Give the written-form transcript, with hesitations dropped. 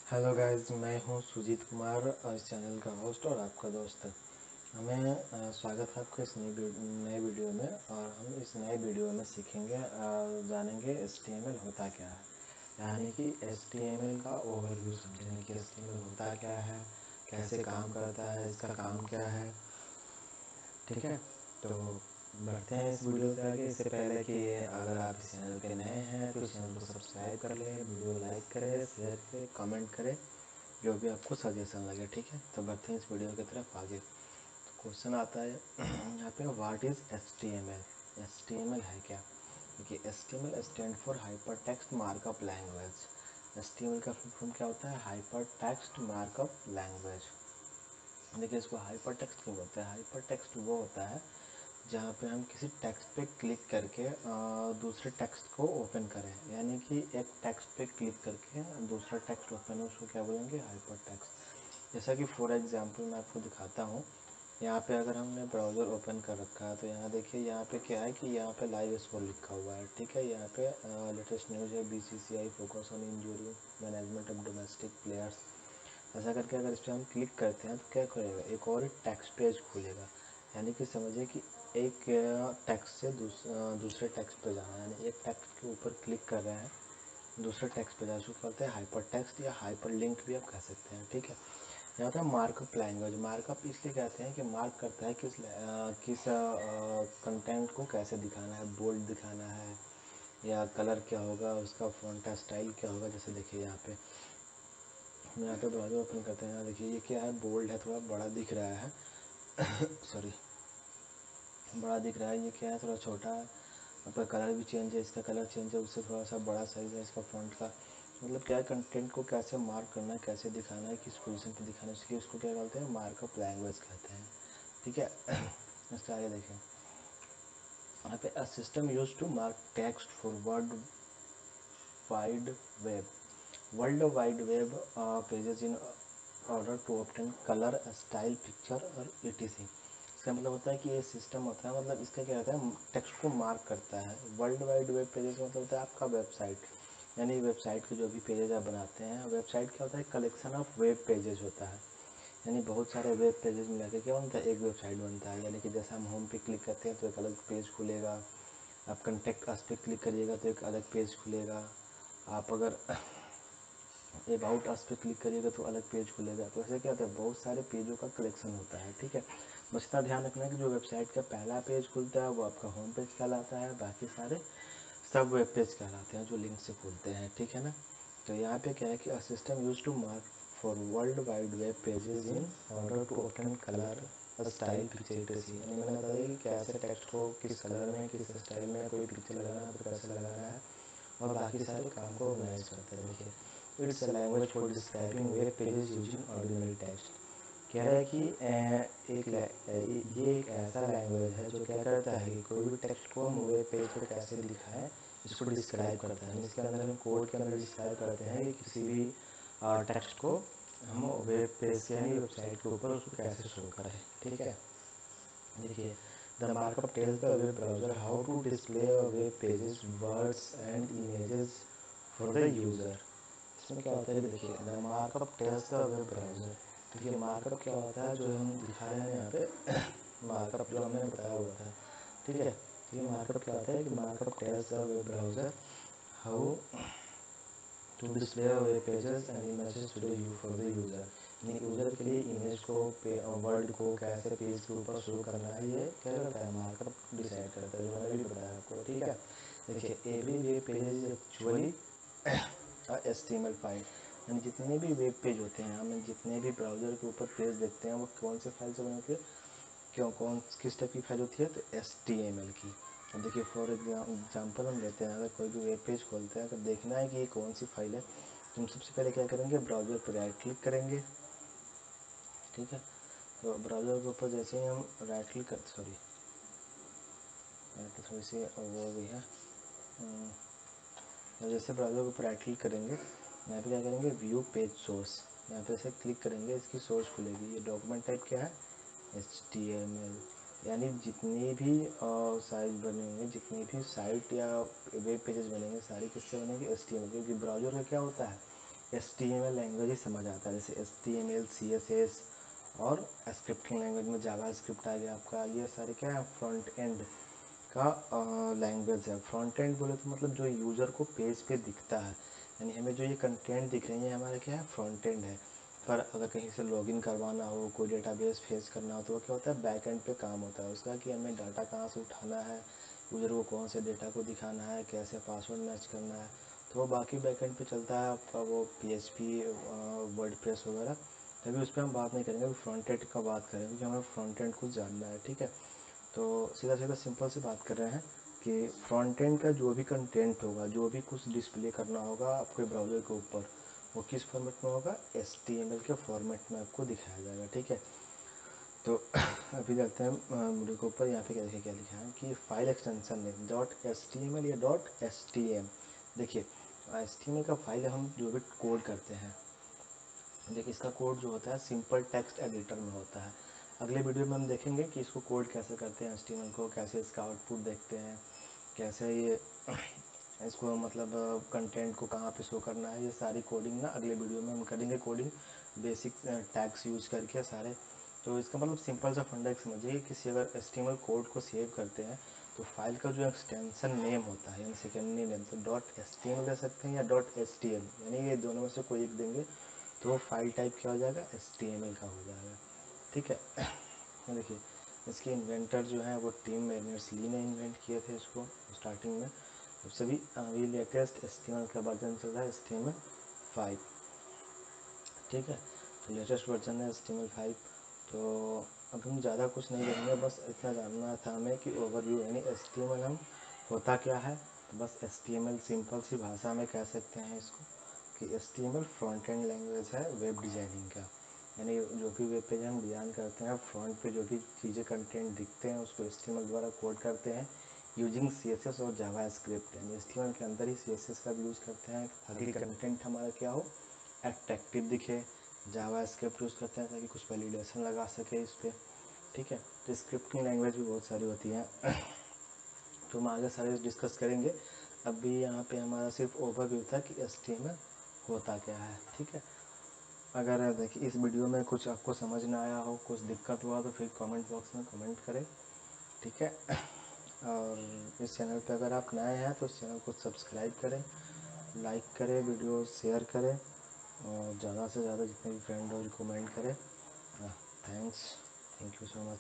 Hello guys, मैं हूं सुजीत कुमार, इस चैनल का होस्ट और आपका दोस्त। हमें स्वागत है आपका इस नए वीडियो में। और हम इस नए वीडियो में सीखेंगे, जानेंगे HTML होता क्या है, यानी कि HTML का ओवरव्यू समझेंगे कि HTML होता क्या है, कैसे काम करता है, इसका काम क्या है। ठीक है, तो बढ़ते हैं इस वीडियो पे आगे। इससे पहले कि अगर आप इस चैनल पे नए हैं तो इस चैनल को सब्सक्राइब कर लें, वीडियो लाइक करें, शेयर करें, कमेंट करें, जो भी आपको सजेशन लगे। ठीक है, तो बढ़ते हैं इस वीडियो की तरफ आगे। तो क्वेश्चन आता है यहाँ पे, व्हाट इज़ HTML? HTML है क्या? देखिए, HTML stand for hyper text markup language. HTML का फुल फॉर्म क्या होता है? Hyper text markup language. देखिए, इसको हाइपर टेक्स्ट क्यों बोलते हैं? हाइपर टेक्स्ट वो होता है जहाँ पे हम किसी टेक्स्ट पे क्लिक करके दूसरे टेक्स्ट को ओपन करें, यानी कि एक टेक्स्ट पे क्लिक करके दूसरा टेक्स्ट ओपन हो, उसको क्या बोलेंगे? Hyper text. जैसा कि फॉर एग्जांपल मैं आपको दिखाता हूँ। यहाँ पे अगर हमने ब्राउज़र ओपन कर रखा है तो यहाँ देखिए, यहाँ पे क्या है कि यहाँ पे लाइव स्कोर लिखा हुआ है। ठीक है, यहाँ पे लेटेस्ट न्यूज़ है, BCCI focus on injury management of domestic players. ऐसा करके अगर इस पर हम क्लिक करते हैं तो क्या खुलेगा? एक और टेक्स्ट पेज खुलेगा। यानी कि समझिए कि एक टेक्स्ट से दूसरे टेक्स्ट पे जाना है, यानी एक टेक्स्ट के ऊपर क्लिक कर रहे हैं, दूसरे टेक्स्ट पे जाना, उसको कहते हैं हाइपर टेक्स्ट या हाइपर लिंक भी आप कह सकते हैं। ठीक है, यहाँ होता है मार्कअप लैंग्वेज। मार्कअप इसलिए कहते हैं कि मार्क करता है किस कंटेंट को कैसे दिखाना है, बोल्ड दिखाना है या कलर क्या होगा, उसका फॉन्ट स्टाइल क्या होगा। जैसे देखिए यहाँ पे ब्राउज़र ओपन करते हैं, यहाँ देखिए ये क्या है, बोल्ड है, थोड़ा बड़ा दिख रहा है। सॉरी, बड़ा दिख रहा है। ये क्या है, थोड़ा छोटा है। आपका कलर भी चेंज है, इसका कलर चेंज है, उससे थोड़ा सा बड़ा साइज़ है इसका फ़ॉन्ट का। मतलब क्या है, कंटेंट को कैसे मार्क करना है, कैसे दिखाना है, किस पोजीशन पे दिखाना है, इसलिए उसको क्या कहते हैं? मार्कअप लैंग्वेज कहते हैं। ठीक है, इसका आगे देखें। यहाँ पे a system use to mark text for wide web world wide web pages in order to obtain colour, style, picture और ETC। इसका मतलब होता है कि ये सिस्टम होता है, मतलब इसका क्या होता है, टेक्स्ट को मार्क करता है। वर्ल्ड वाइड वेब पेजेस मतलब होता है आपका वेबसाइट, यानी वेबसाइट के जो भी पेजेस आप बनाते हैं। वेबसाइट क्या होता है? कलेक्शन ऑफ वेब पेजेस होता है, यानी बहुत सारे वेब पेजेस मिला के क्या बनता है? एक वेबसाइट बनता है। यानी कि जैसे हम होम पे क्लिक करते हैं तो एक अलग पेज खुलेगा, आप कॉन्टैक्ट अस पे क्लिक करिएगा तो एक अलग पेज खुलेगा, आप अगर अबाउट अस पे क्लिक करिएगा तो अलग पेज खुलेगा। तो ऐसे क्या होता है? बहुत सारे पेजों का कलेक्शन होता है। ठीक है, बस इतना ध्यान रखना है कि जो वेबसाइट का पहला पेज खुलता है वो आपका होम पेज कहलाता है, बाकी सारे सब वेब पेज कहलाते हैं जो लिंक से खुलते हैं। ठीक है ना, तो यहाँ पे क्या है कि a system use to mark for world wide web pages in order to obtain colour, style, picture, ETC। यानी मैंने बताया कि कैसे टेक्स्ट को किस कलर में, किस स्टाइल में, कोई पिक्चर लगाना है तो कैसे लगाना है, और बाकी सारे काम को ऑर्गेनाइज करते हैं। देखिए, it's a language for describing web pages using ordinary text. कह रहा है कि ये एक ऐसा लैंग्वेज है जो क्या करता है कि कोई भी टेक्स्ट को हम वेब पेज पे कैसे दिखाएं, इसको डिस्क्राइब करता है। इसके अंदर हम कोड के अंदर डिस्क्राइब करते हैं कि किसी भी टेक्स्ट को हम वेब पेज के यानी वेबसाइट के ऊपर उसको कैसे शो करें। ठीक है, देखिए, the markup tells the web browser how to display web pages, words and images for the user. इसमें क्या होता है कि देखिए, the markup tells the web browser. देखिए, मार्कअप क्या होता है जो हम दिखा रहे हैं यहाँ पे मार्कअप जो हमने बताया हुआ था। ठीक है, तो ये मार्कअप क्या होता है कि markup tells the web browser how to display web pages and images to the you for the user. यानी यूज़र के लिए इमेज को, वर्ड को कैसे पेज के ऊपर शो करना है, ये क्या करता है? मार्कअप डिसाइड करता है, जो मैंने भी बताया आपको। ठीक है, देखिए, every web page is actually HTML file. यानी जितने भी वेब पेज होते हैं, हमें जितने भी ब्राउज़र के ऊपर पेज देखते हैं, वो कौन से फाइल से बने होती है, कौन किस टाइप की फाइल होती है? तो HTML की। अब देखिए, फॉर एग्जाम्पल हम लेते हैं, अगर कोई भी वेब पेज खोलते हैं, अगर देखना है कि ये कौन सी फाइल है, तो हम सबसे पहले क्या करेंगे? ब्राउज़र पर राइट क्लिक करेंगे। ठीक है, तो ब्राउज़र के ऊपर जैसे ही हम राइट क्लिक कर, सॉरी थोड़ी सी वो भी है, जैसे ब्राउज़र के ऊपर राइट क्लिक करेंगे, यहाँ पे क्या करेंगे? View page source. यहाँ पे ऐसे क्लिक करेंगे, इसकी सोर्स खुलेगी। ये डॉक्यूमेंट टाइप क्या है? HTML। यानी जितनी भी साइट बने होंगे, जितनी भी साइट या वेब पेजेस बनेंगे, सारी किससे बनेंगे? HTML। क्योंकि ब्राउज़र का क्या होता है? HTML लैंग्वेज ही समझ आता है, जैसे HTML, CSS और स्क्रिप्टिंग लैंग्वेज में जावा स्क्रिप्ट आ गया आपका। ये सारे क्या है, फ्रंट एंड का लैंग्वेज है। फ्रंट एंड बोले तो मतलब जो यूज़र को पेज पे दिखता है, यानी हमें जो ये कंटेंट दिख रही है हमारा क्या है, फ्रंट एंड है। पर अगर कहीं से लॉगिन करवाना हो, कोई डेटाबेस फेच करना हो, तो वो क्या होता है, बैक एंड पे काम होता है उसका, कि हमें डाटा कहाँ से उठाना है, यूज़र को कौन से डेटा को दिखाना है, कैसे पासवर्ड मैच करना है, तो वो बाकी बैक एंड पे चलता है आपका, वो PHP, वर्डप्रेस वगैरह। तभी उस पर हम बात नहीं करेंगे, अभी फ्रंट एंड का बात करेंगे, क्योंकि हमें फ्रंट एंड कुछ जानना है, ठीक है। तो सीधा सीधा सिंपल सी बात कर रहे हैं कि फ्रंट एंड का जो भी कंटेंट होगा, जो भी कुछ डिस्प्ले करना होगा आपके ब्राउज़र के ऊपर, वो किस फॉर्मेट में होगा, HTML के फॉर्मेट में आपको दिखाया जाएगा, ठीक है। तो अभी जाते हैं वीडियो के ऊपर। यहाँ पे क्या देखिए, क्या लिखा है कि फाइल एक्सटेंशन नेम .html या .stm। देखिए HTML का फाइल हम जो भी कोड करते हैं, देखिए इसका कोड जो होता है सिंपल टेक्स्ट एडिटर में होता है। अगले वीडियो में हम देखेंगे कि इसको कोड कैसे करते हैं, HTML को कैसे इसका आउटपुट देखते हैं, कैसे ये इसको मतलब कंटेंट को कहाँ पे शो करना है, ये सारी कोडिंग ना अगले वीडियो में हम करेंगे। कोडिंग बेसिक टैग्स यूज़ करके सारे। तो इसका मतलब सिंपल सा फंडा एक समझिए, किसी अगर HTML कोड को सेव करते हैं तो फाइल का जो एक्सटेंशन नेम होता है, यानी सेकेंडरी नेम, तो .html दे सकते हैं या .stm, यानी ये दोनों में से कोई एक देंगे तो फाइल टाइप क्या हो जाएगा, HTML का हो जाएगा, ठीक है। देखिए इसके इन्वेंटर जो है वो टीम बर्नर्स ली ने इन्वेंट किए थे इसको स्टार्टिंग में। अब सभी अभी लेटेस्ट HTML का वर्जन चल रहा है HTML5, ठीक है। तो लेटेस्ट वर्जन है HTML5। तो अब हम ज़्यादा कुछ नहीं करेंगे, बस इतना जानना था हमें कि ओवरव्यू, यानी HTML हम होता क्या है। तो बस HTML सिंपल सी भाषा में कह सकते हैं इसको कि HTML फ्रंट एंड लैंग्वेज है वेब डिज़ाइनिंग का, यानी जो भी वेब पेज हम डिज़ाइन करते हैं, फ्रंट पे जो भी चीज़ें कंटेंट दिखते हैं उसको HTML द्वारा कोड करते हैं यूजिंग CSS और जावा स्क्रिप्ट। यानी HTML के अंदर ही CSS का भी यूज़ करते हैं ताकि कंटेंट हमारा क्या हो, अट्रैक्टिव दिखे। जावा स्क्रिप्ट यूज़ करते हैं ताकि कुछ वैलिडेशन लगा सके इस पर, ठीक है। तो स्क्रिप्टिंग लैंग्वेज भी बहुत सारी होती हैं तो हम आगे सारे डिस्कस करेंगे। अभी यहाँ पे हमारा सिर्फ ओवरव्यू था कि HTML होता क्या है, ठीक है। अगर देखिए इस वीडियो में कुछ आपको समझ ना आया हो, कुछ दिक्कत हुआ, तो फिर कमेंट बॉक्स में कमेंट करें, ठीक है। और इस चैनल पे अगर आप नए हैं तो इस चैनल को सब्सक्राइब करें, लाइक करें, वीडियो शेयर करें और ज़्यादा से ज़्यादा जितने भी फ्रेंड हो रिकमेंड करें। Thank you so much.